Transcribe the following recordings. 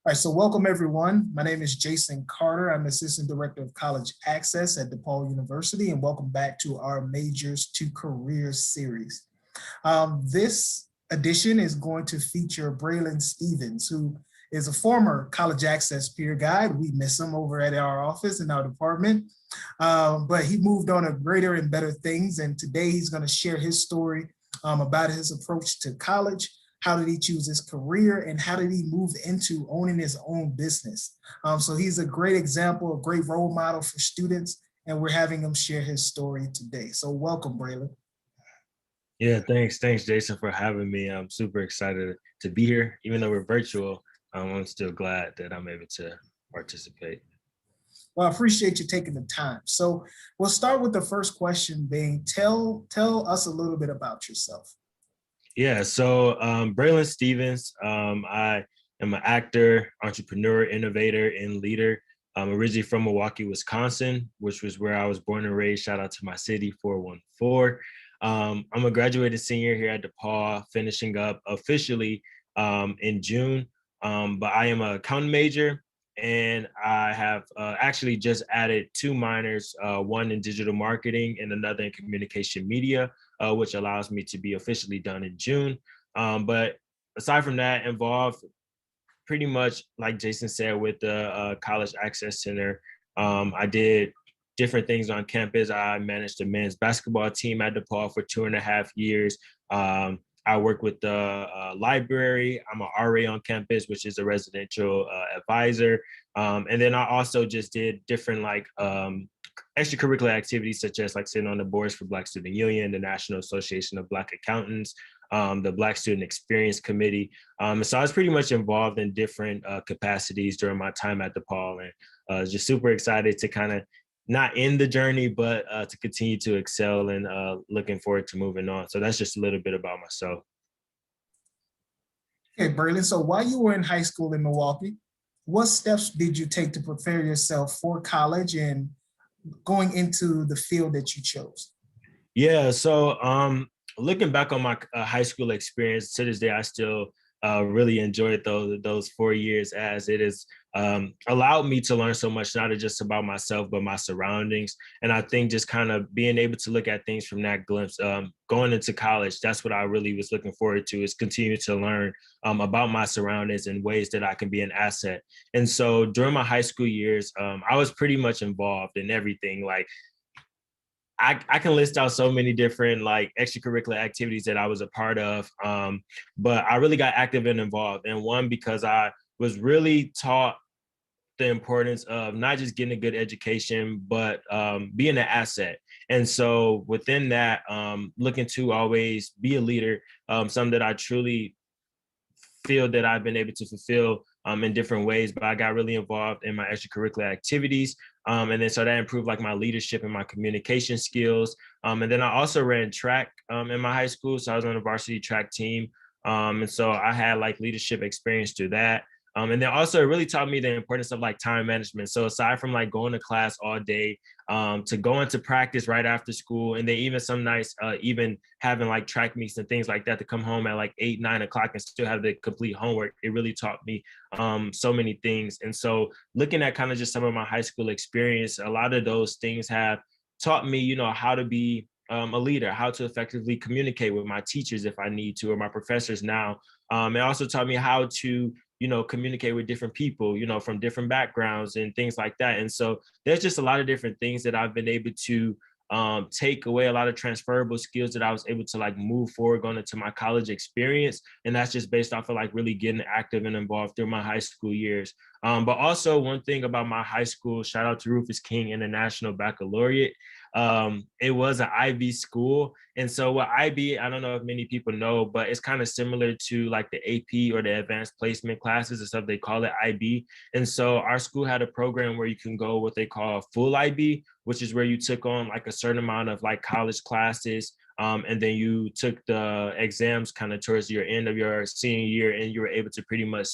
All right, so welcome everyone. My name is Jason Carter. I'm Assistant Director of College Access at DePaul University, and welcome back to our Majors to Careers series. This edition is going to feature Braylen Stevens, who is a former College Access peer guide. We miss him over at our office in our department, but he moved on to greater and better things, and today he's going to share his story about his approach to college. How did he choose his career, and how did he move into owning his own business? So he's a great example, a great role model for students, and we're having him share his story today. So welcome, Braylen. Yeah, thanks, Jason, for having me. I'm super excited to be here. Even though we're virtual, I'm still glad that I'm able to participate. Well, I appreciate you taking the time. So we'll start with the first question being, tell us a little bit about yourself. Yeah, so Braylen Stevens, I am an actor, entrepreneur, innovator, and leader. I'm originally from Milwaukee, Wisconsin, which was where I was born and raised. Shout out to my city, 414. I'm a graduated senior here at DePaul, finishing up officially in June. But I am an accounting major, and I have actually just added two minors, one in digital marketing and another in communication media, which allows me to be officially done in June. But aside from that, involved pretty much, like Jason said, with the College Access Center. I did different things on campus. I managed the men's basketball team at DePaul for 2.5 years. I work with the library. I'm an RA on campus, which is a residential advisor. And then I also just did different extracurricular activities, such as like sitting on the boards for Black Student Union, the National Association of Black Accountants, the Black Student Experience Committee. So I was pretty much involved in different capacities during my time at DePaul, and just super excited to kind of not end the journey, but to continue to excel, and looking forward to moving on. So that's just a little bit about myself. Okay, Braylen, so while you were in high school in Milwaukee, what steps did you take to prepare yourself for college and going into the field that you chose? Yeah, so looking back on my high school experience, to this day, I still really enjoyed those 4 years, as it has allowed me to learn so much, not just about myself, but my surroundings. And I think just kind of being able to look at things from that glimpse, going into college, that's what I really was looking forward to, is continue to learn about my surroundings and ways that I can be an asset. And so during my high school years, I was pretty much involved in everything. Like, I can list out so many different like extracurricular activities that I was a part of, but I really got active and involved. And one, because I was really taught the importance of not just getting a good education, but being an asset. And so within that, looking to always be a leader, something that I truly feel that I've been able to fulfill in different ways. But I got really involved in my extracurricular activities. And then so that improved like my leadership and my communication skills. And then I also ran track in my high school. So I was on the varsity track team. And so I had like leadership experience through that. And then also it really taught me the importance of like time management. So aside from like going to class all day, to go into practice right after school, and then even some nights, even having like track meets and things like that, to come home at like 8, 9 o'clock and still have the complete homework. It really taught me so many things. And so looking at kind of just some of my high school experience, a lot of those things have taught me, how to be a leader, how to effectively communicate with my teachers if I need to, or my professors now. It also taught me how to communicate with different people, from different backgrounds and things like that. And so there's just a lot of different things that I've been able to take away, a lot of transferable skills that I was able to like move forward going into my college experience. And that's just based off of like really getting active and involved through my high school years. But also one thing about my high school, shout out to Rufus King International Baccalaureate. It was an IB school. And so what IB, I don't know if many people know, but it's kind of similar to like the AP or the advanced placement classes and stuff. They call it IB. And so our school had a program where you can go what they call full IB, which is where you took on like a certain amount of like college classes. And then you took the exams kind of towards your end of your senior year, and you were able to pretty much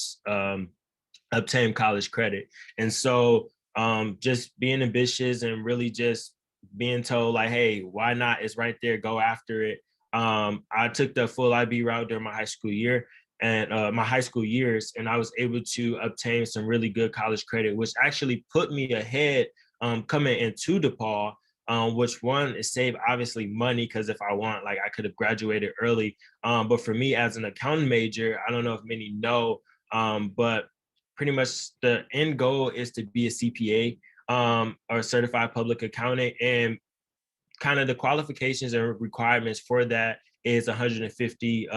obtain college credit. And so just being ambitious and really just being told like, hey, why not? It's right there, go after it. I took the full IB route during my high school year. and my high school years, and I was able to obtain some really good college credit, which actually put me ahead coming into DePaul. Which one is save obviously money, because if I want, like I could have graduated early. But for me as an accounting major, I don't know if many know, but pretty much the end goal is to be a CPA, or a certified public accountant, and kind of the qualifications and requirements for that is 150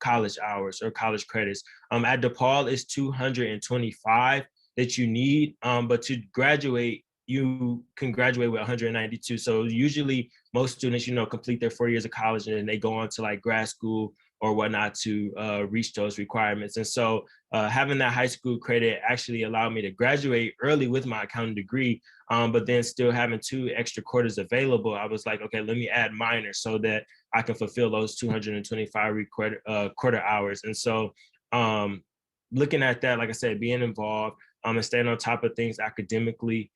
college hours or college credits. At DePaul, it's 225 that you need, but to graduate, you can graduate with 192. So usually most students, complete their 4 years of college and then they go on to like grad school or whatnot to reach those requirements. And so having that high school credit actually allowed me to graduate early with my accounting degree, but then still having 2 extra quarters available. I was like, okay, let me add minors so that I can fulfill those 225 quarter hours. And so looking at that, like I said, being involved and staying on top of things academically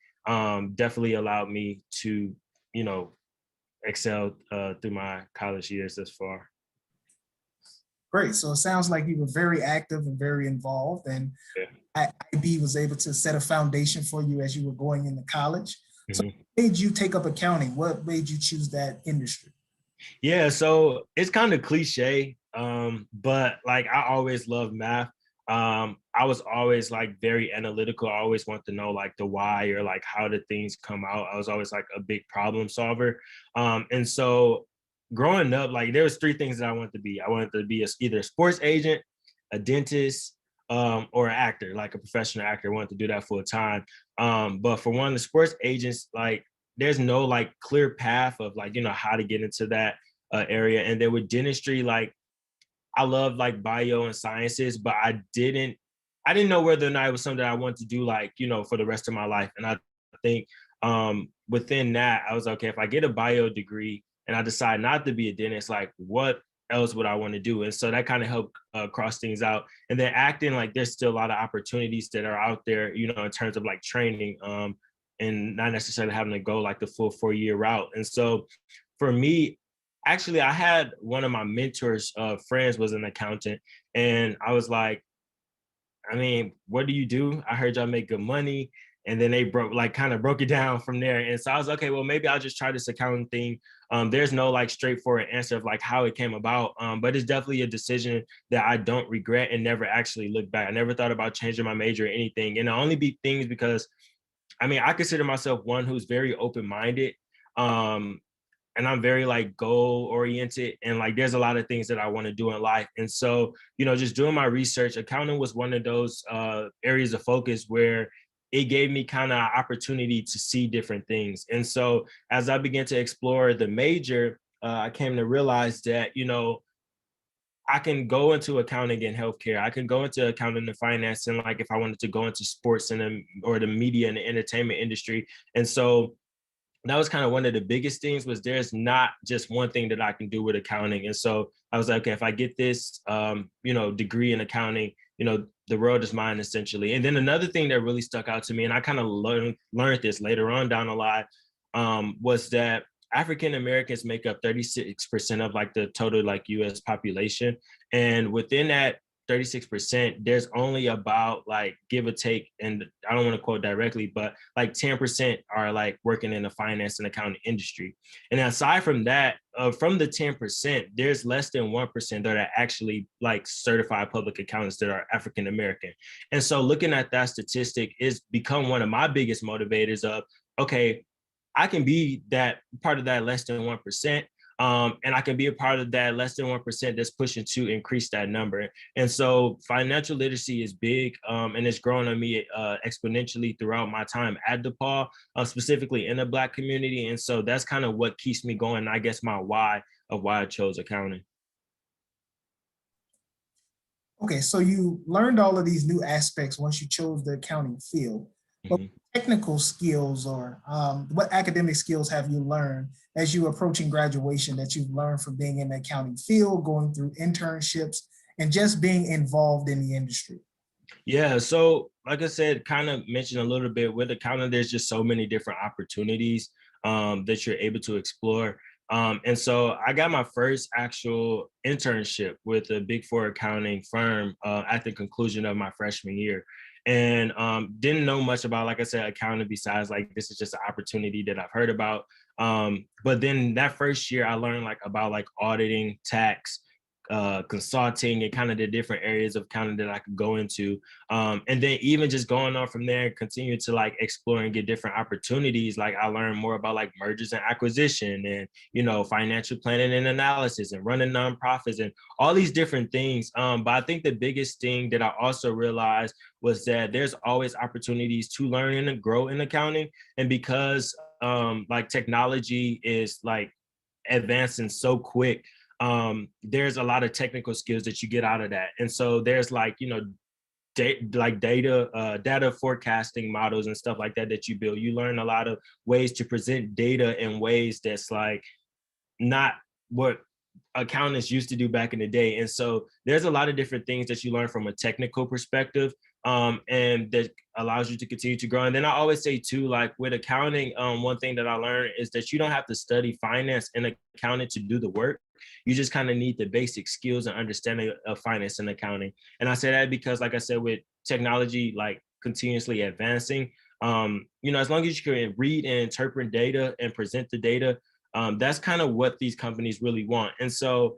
definitely allowed me to, excel through my college years thus far. Great. So it sounds like you were very active and very involved, and Yeah. IB was able to set a foundation for you as you were going into college. So Mm-hmm. what made you take up accounting? What made you choose that industry? Yeah, so it's kind of cliche, but like I always loved math. I was always like very analytical. I always want to know like the why or like how did things come out. I was always like a big problem solver. And so growing up, like there was 3 things that I wanted to be. I wanted to be either a sports agent, a dentist, or an actor, like a professional actor. I wanted to do that full time. But for one of the sports agents, like there's no like clear path of like, how to get into that area. And then with dentistry, like I love like bio and sciences, but I didn't know whether or not it was something I wanted to do like, for the rest of my life. And I think within that, I was like, okay, if I get a bio degree and I decide not to be a dentist, like what else would I want to do? And so that kind of helped cross things out. And then acting, like there's still a lot of opportunities that are out there, in terms of like training, and not necessarily having to go like the full 4-year route. And so for me, actually, I had one of my mentors' friends was an accountant, and I was like, I mean, what do you do? I heard y'all make good money. And then they kind of broke it down from there. And so I was okay, well, maybe I'll just try this accounting thing. There's no like straightforward answer of like how it came about, but it's definitely a decision that I don't regret and never actually look back. I never thought about changing my major or anything. And the only big things because I mean, I consider myself one who's very open-minded. Um, and I'm very like goal oriented, and like there's a lot of things that I want to do in life. And so, just doing my research, accounting was one of those areas of focus where it gave me kind of opportunity to see different things. And so as I began to explore the major, I came to realize that, I can go into accounting and healthcare. I can go into accounting and finance, and like if I wanted to go into sports and or the media and the entertainment industry. And so that was kind of one of the biggest things was there's not just one thing that I can do with accounting. And so I was like, okay, if I get this, degree in accounting, the world is mine essentially. And then another thing that really stuck out to me, and I kind of learned this later on down the line, was that African Americans make up 36% of like the total like US population. And within that 36%, there's only about like give or take, and I don't want to quote directly, but like 10% are like working in the finance and accounting industry. And aside from that, from the 10%, there's less than 1% that are actually like certified public accountants that are African American. And so looking at that statistic is become one of my biggest motivators of, okay, I can be that part of that less than 1%. And I can be a part of that less than 1% that's pushing to increase that number. And so financial literacy is big, and it's grown on me exponentially throughout my time at DePaul, specifically in the Black community. And so that's kind of what keeps me going. I guess my why of why I chose accounting. Okay, so you learned all of these new aspects once you chose the accounting field. But Mm-hmm. technical skills or what academic skills have you learned as you approaching graduation that you've learned from being in the accounting field, going through internships, and just being involved in the industry? Yeah, so like I said, kind of mentioned a little bit with accounting, there's just so many different opportunities that you're able to explore. And so I got my first actual internship with a Big Four accounting firm at the conclusion of my freshman year. And didn't know much about, like I said, accounting besides like this is just an opportunity that I've heard about. But then that first year I learned like about like auditing, tax, consulting, and kind of the different areas of accounting that I could go into. And then even just going on from there, continue to like explore and get different opportunities. Like I learned more about like mergers and acquisition and, you know, financial planning and analysis and running nonprofits and all these different things. But I think the biggest thing that I also realized was that there's always opportunities to learn and grow in accounting. And because like technology is like advancing so quick, there's a lot of technical skills that you get out of that. And so there's like, you know, data forecasting models and stuff like that that you build. You learn a lot of ways to present data in ways that's like not what accountants used to do back in the day. And so there's a lot of different things that you learn from a technical perspective, and that allows you to continue to grow. And then I always say too, like with accounting, one thing that I learned is that you don't have to study finance and accounting to do the work. You just kind of need the basic skills and understanding of finance and accounting. And I say that because, like I said, with technology like continuously advancing, you know, as long as you can read and interpret data and present the data, that's kind of what these companies really want. And so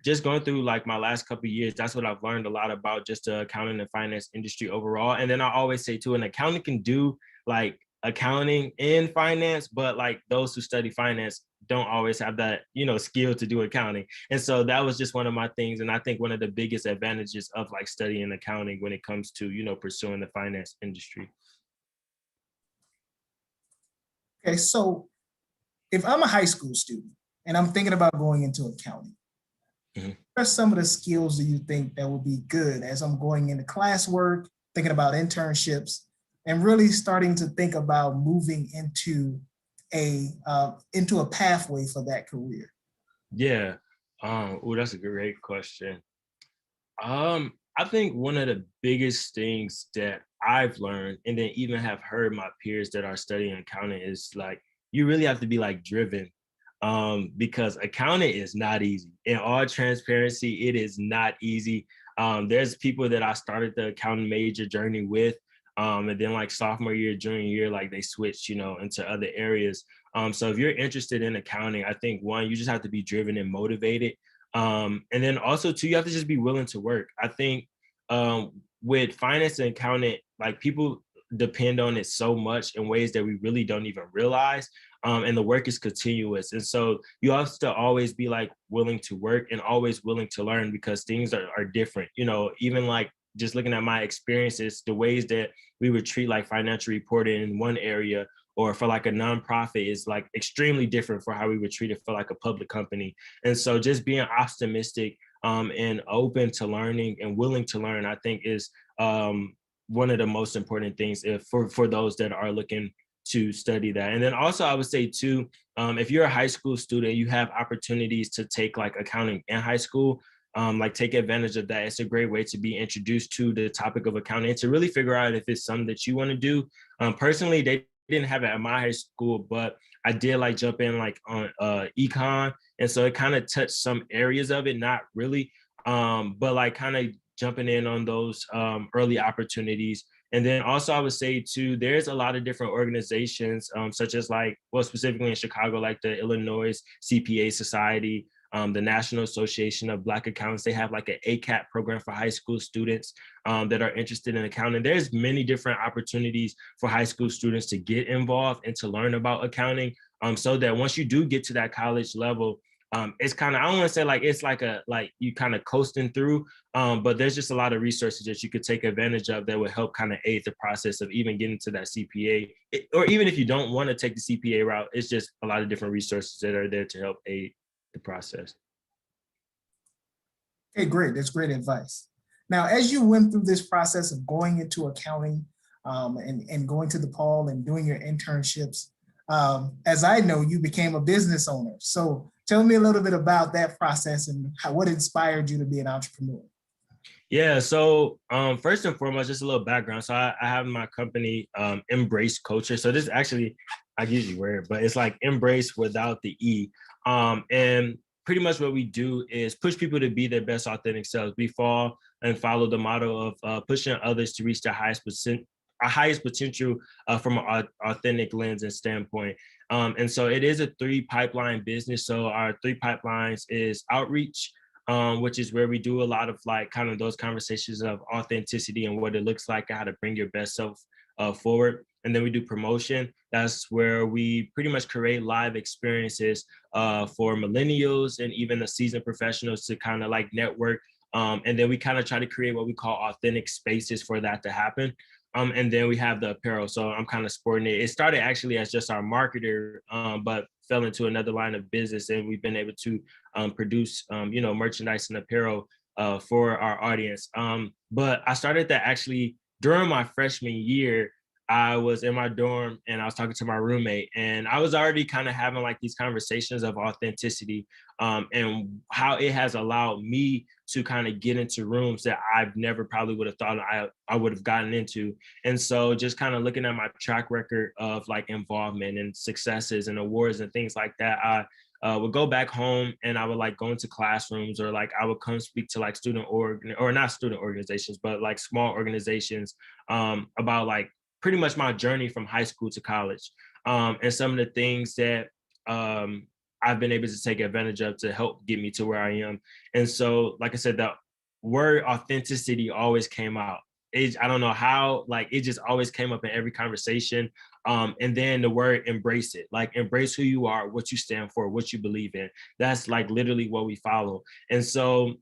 just going through like my last couple of years, that's what I've learned a lot about just the accounting and finance industry overall. And then I always say too, an accountant can do like accounting and finance, but like those who study finance don't always have that, you know, skill to do accounting. And so that was just one of my things. And I think one of the biggest advantages of like studying accounting when it comes to, you know, pursuing the finance industry. Okay, so if I'm a high school student and I'm thinking about going into accounting, Mhm. what are some of the skills do you think that would be good as I'm going into classwork, thinking about internships, and really starting to think about moving into a pathway for that career? Yeah. Oh, that's a great question. I think one of the biggest things that I've learned, and then even have heard my peers that are studying accounting, is like you really have to be like driven. Because accounting is not easy. In all transparency, it is not easy. There's people that I started the accounting major journey with, and then like sophomore year, junior year, like they switched, you know, into other areas. So if you're interested in accounting, I think one, you just have to be driven and motivated. And then also two, you have to just be willing to work. I think with finance and accounting, like people depend on it so much in ways that we really don't even realize. And the work is continuous. And so you have to always be like willing to work and always willing to learn because things are different. You know, even like just looking at my experiences, the ways that we would treat like financial reporting in one area or for like a nonprofit is like extremely different for how we would treat it for like a public company. And so just being optimistic and open to learning and willing to learn, I think is one of the most important things for those that are looking to study that. And then also I would say too, if you're a high school student, you have opportunities to take like accounting in high school. Like take advantage of that. It's a great way to be introduced to the topic of accounting and to really figure out if it's something that you want to do. Personally, they didn't have it at my high school, but I did like jump in like on econ. And so it kind of touched some areas of it, not really, but like kind of jumping in on those early opportunities. And then also I would say too, there's a lot of different organizations, such as like, well, specifically in Chicago, like the Illinois CPA Society, the National Association of Black Accountants. They have like an ACAP program for high school students that are interested in accounting. There's many different opportunities for high school students to get involved and to learn about accounting, so that once you do get to that college level, it's kind of, I don't want to say like it's like you kind of coasting through, but there's just a lot of resources that you could take advantage of that would help kind of aid the process of even getting to that CPA. Or even if you don't want to take the CPA route, it's just a lot of different resources that are there to help aid the process. Okay, great. That's great advice. Now, as you went through this process of going into accounting and going to DePaul and doing your internships, as I know, you became a business owner. So tell me a little bit about that process and what inspired you to be an entrepreneur. Yeah, so first and foremost, just a little background. So I have my company, Embrace Culture. So this actually, I usually wear it, but it's like Embrace without the E. And pretty much what we do is push people to be their best authentic selves. We fall and follow the motto of pushing others to reach their highest potential from an authentic lens and standpoint. And so it is a 3-pipeline business. So our 3 pipelines is outreach, which is where we do a lot of like kind of those conversations of authenticity and what it looks like and how to bring your best self forward. And then we do promotion. That's where we pretty much create live experiences for millennials and even the seasoned professionals to kind of like network. And then we kind of try to create what we call authentic spaces for that to happen. And then we have the apparel. So I'm kind of sporting it. It started actually as just our marketer, but fell into another line of business. And we've been able to produce, merchandise and apparel for our audience. But I started that actually during my freshman year. I was in my dorm and I was talking to my roommate, and I was already kind of having like these conversations of authenticity and how it has allowed me to kind of get into rooms that I've never probably would have thought I would have gotten into. And so just kind of looking at my track record of like involvement and successes and awards and things like that, I would go back home and I would like go into classrooms, or like I would come speak to like not student organizations, but like small organizations about like pretty much my journey from high school to college, and some of the things that I've been able to take advantage of to help get me to where I am. And so, like I said, the word authenticity always came out. I don't know how, like it just always came up in every conversation. And then the word embrace it, like embrace who you are, what you stand for, what you believe in. That's like literally what we follow. And so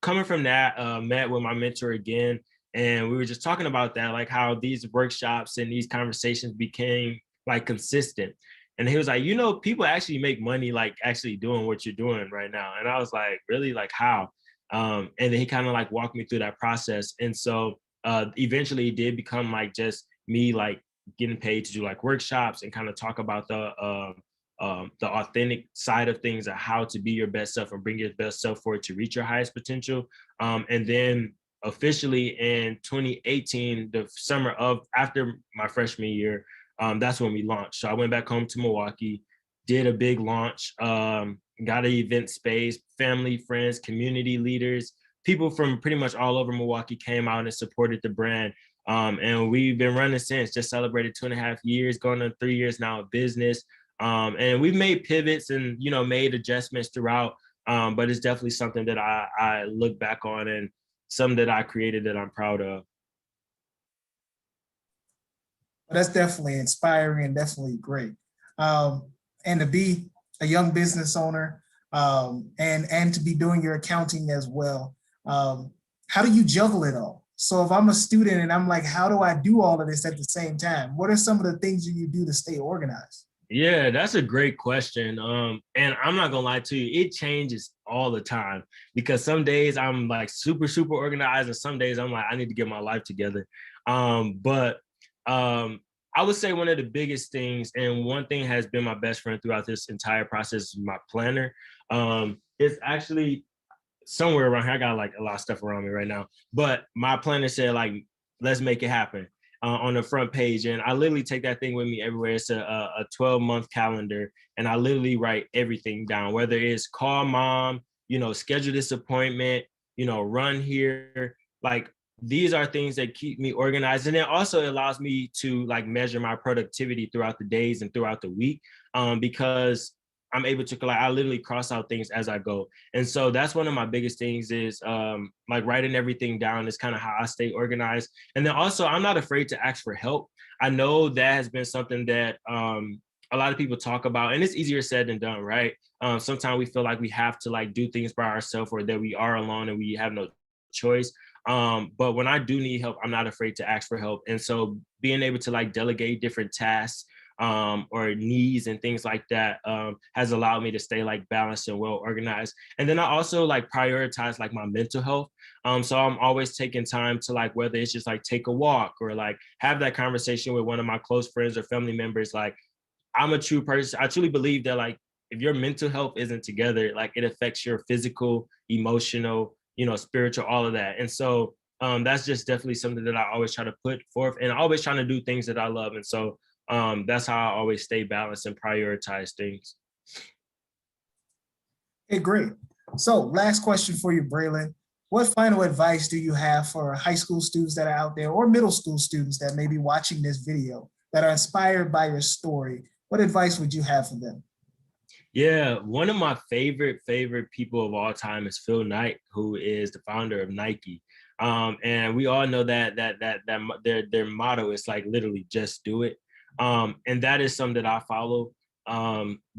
coming from that, met with my mentor again, and we were just talking about that, like how these workshops and these conversations became like consistent. And he was like, people actually make money like actually doing what you're doing right now. And I was like, really? Like how? And then he kind of like walked me through that process. And so eventually it did become like just me like getting paid to do like workshops and kind of talk about the authentic side of things, of how to be your best self and bring your best self forward to reach your highest potential. And then officially in 2018, the summer of after my freshman year, that's when we launched. So I went back home to Milwaukee, did a big launch, got an event space, family, friends, community leaders, people from pretty much all over Milwaukee came out and supported the brand. And we've been running since, just celebrated 2.5 years, going on 3 years now of business. And we've made pivots and, made adjustments throughout. But it's definitely something that I look back on and something that I created that I'm proud of. That's definitely inspiring and definitely great. And to be a young business owner, and to be doing your accounting as well. How do you juggle it all? So if I'm a student and I'm like, how do I do all of this at the same time? What are some of the things that you do to stay organized? Yeah, that's a great question. And I'm not gonna lie to you, it changes all the time, because some days I'm like super, super organized, and some days I'm like, I need to get my life together. But I would say one of the biggest things, and one thing has been my best friend throughout this entire process, is my planner. It's actually somewhere around here. I got like a lot of stuff around me right now, but my planner said like, let's make it happen on the front page. And I literally take that thing with me everywhere. It's a 12-month calendar, and I literally write everything down, whether it's call mom, schedule this appointment, run here. Like these are things that keep me organized. And it also allows me to like measure my productivity throughout the days and throughout the week, because I'm able to, like, I literally cross out things as I go. And so that's one of my biggest things is like writing everything down is kind of how I stay organized. And then also I'm not afraid to ask for help. I know that has been something that a lot of people talk about, and it's easier said than done, right? Sometimes we feel like we have to like do things by ourselves, or that we are alone and we have no choice. But when I do need help, I'm not afraid to ask for help. And so being able to like delegate different tasks or needs and things like that has allowed me to stay like balanced and well organized. And then I also like prioritize like my mental health. So I'm always taking time to like, whether it's just like take a walk or like have that conversation with one of my close friends or family members. Like I'm a true person. I truly believe that like if your mental health isn't together, like it affects your physical, emotional, spiritual, all of that. And so that's just definitely something that I always try to put forth, and always trying to do things that I love. And so that's how I always stay balanced and prioritize things. Okay, great. So last question for you, Braylen. What final advice do you have for high school students that are out there or middle school students that may be watching this video that are inspired by your story? What advice would you have for them? Yeah, one of my favorite people of all time is Phil Knight, who is the founder of Nike. And we all know that their motto is like literally just do it. And that is something that I follow.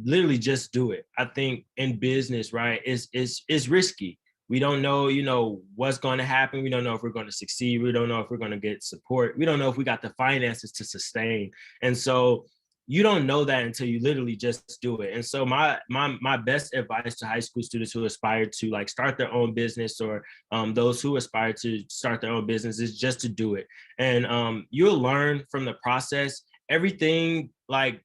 Literally just do it. I think in business, right, it's risky. We don't know, what's going to happen. We don't know if we're going to succeed. We don't know if we're going to get support. We don't know if we got the finances to sustain. And so you don't know that until you literally just do it. And so my best advice to high school students who aspire to like start their own business, or those who aspire to start their own business, is just to do it. And you'll learn from the process. Everything like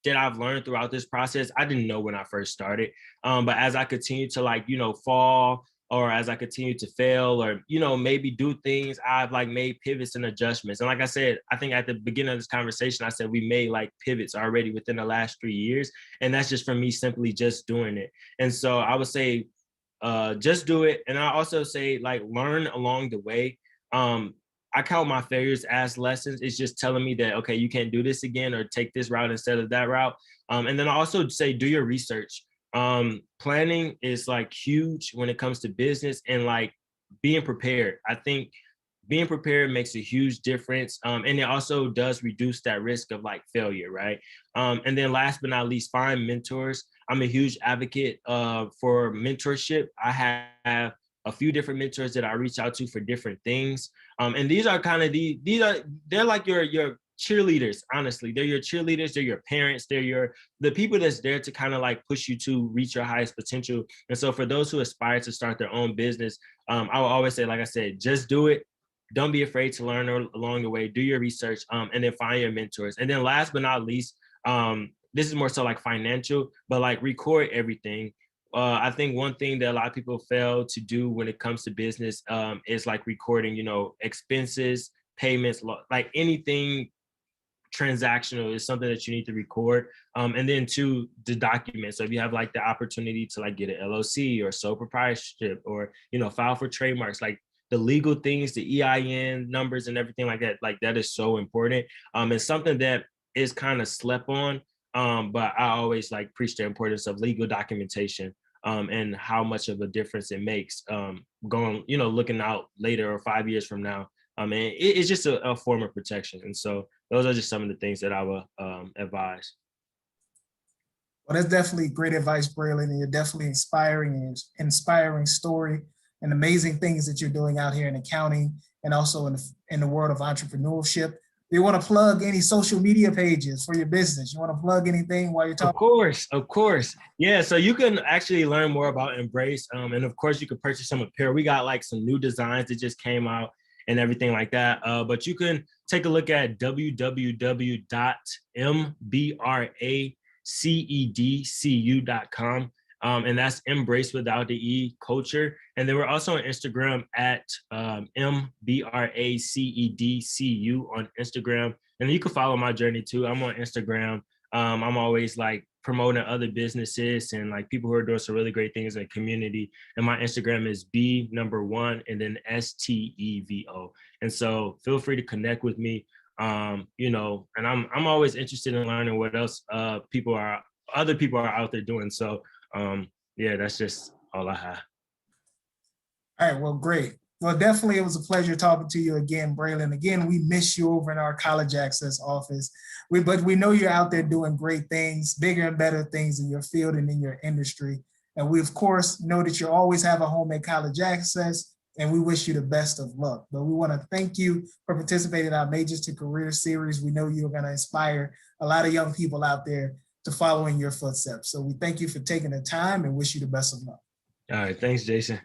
that I've learned throughout this process, I didn't know when I first started. But as I continue to like, fall, or as I continue to fail, or, maybe do things, I've like made pivots and adjustments. And like I said, I think at the beginning of this conversation, I said we made like pivots already within the last 3 years. And that's just from me simply just doing it. And so I would say, just do it. And I also say like learn along the way. I count my failures as lessons. It's just telling me that, okay, you can't do this again, or take this route instead of that route. And then I also say, do your research. Planning is like huge when it comes to business, and like being prepared. I think being prepared makes a huge difference. And it also does reduce that risk of like failure, right? And then last but not least, find mentors. I'm a huge advocate for mentorship. I have a few different mentors that I reach out to for different things. And these are kind of they're like your cheerleaders, honestly. They're your cheerleaders, they're your parents, they're the people that's there to kind of like push you to reach your highest potential. And so for those who aspire to start their own business, I will always say, like I said, just do it. Don't be afraid to learn along the way. Do your research, and then find your mentors. And then last but not least, this is more so like financial, but like record everything. I think one thing that a lot of people fail to do when it comes to business is like recording, expenses, payments, like anything transactional is something that you need to record. And then two, the document. So if you have like the opportunity to like get an LLC or sole proprietorship, or, file for trademarks, like the legal things, the EIN numbers and everything like that is so important. It's something that is kind of slept on. But I always like preach the importance of legal documentation, and how much of a difference it makes going, looking out later or 5 years from now. And it's just a form of protection. And so those are just some of the things that I would advise. Well, that's definitely great advice, Braylen, and you're definitely inspiring story and amazing things that you're doing out here in accounting and also in the world of entrepreneurship. Do you want to plug any social media pages for your business? You want to plug anything while you're talking? Of course. Yeah, so you can actually learn more about Embrace. And of course, you can purchase some apparel. We got like some new designs that just came out and everything like that. But you can take a look at www.mbracedcu.com. And that's Embrace without the E culture. And then we're also on Instagram at MBRACEDCU on Instagram. And you can follow my journey too. I'm on Instagram. I'm always like promoting other businesses and like people who are doing some really great things in the community. And my Instagram is B1 and then STEVO. And so feel free to connect with me. And I'm always interested in learning what else other people are out there doing. So yeah, that's just all I have. All right, well, great. Well, definitely it was a pleasure talking to you again, Braylen. Again, we miss you over in our College Access office. But we know you're out there doing great things, bigger and better things in your field and in your industry. And we, of course, know that you always have a home at College Access, and we wish you the best of luck. But we want to thank you for participating in our Majors to Career series. We know you're going to inspire a lot of young people out there to follow in your footsteps. So we thank you for taking the time and wish you the best of luck. All right. Thanks, Jason.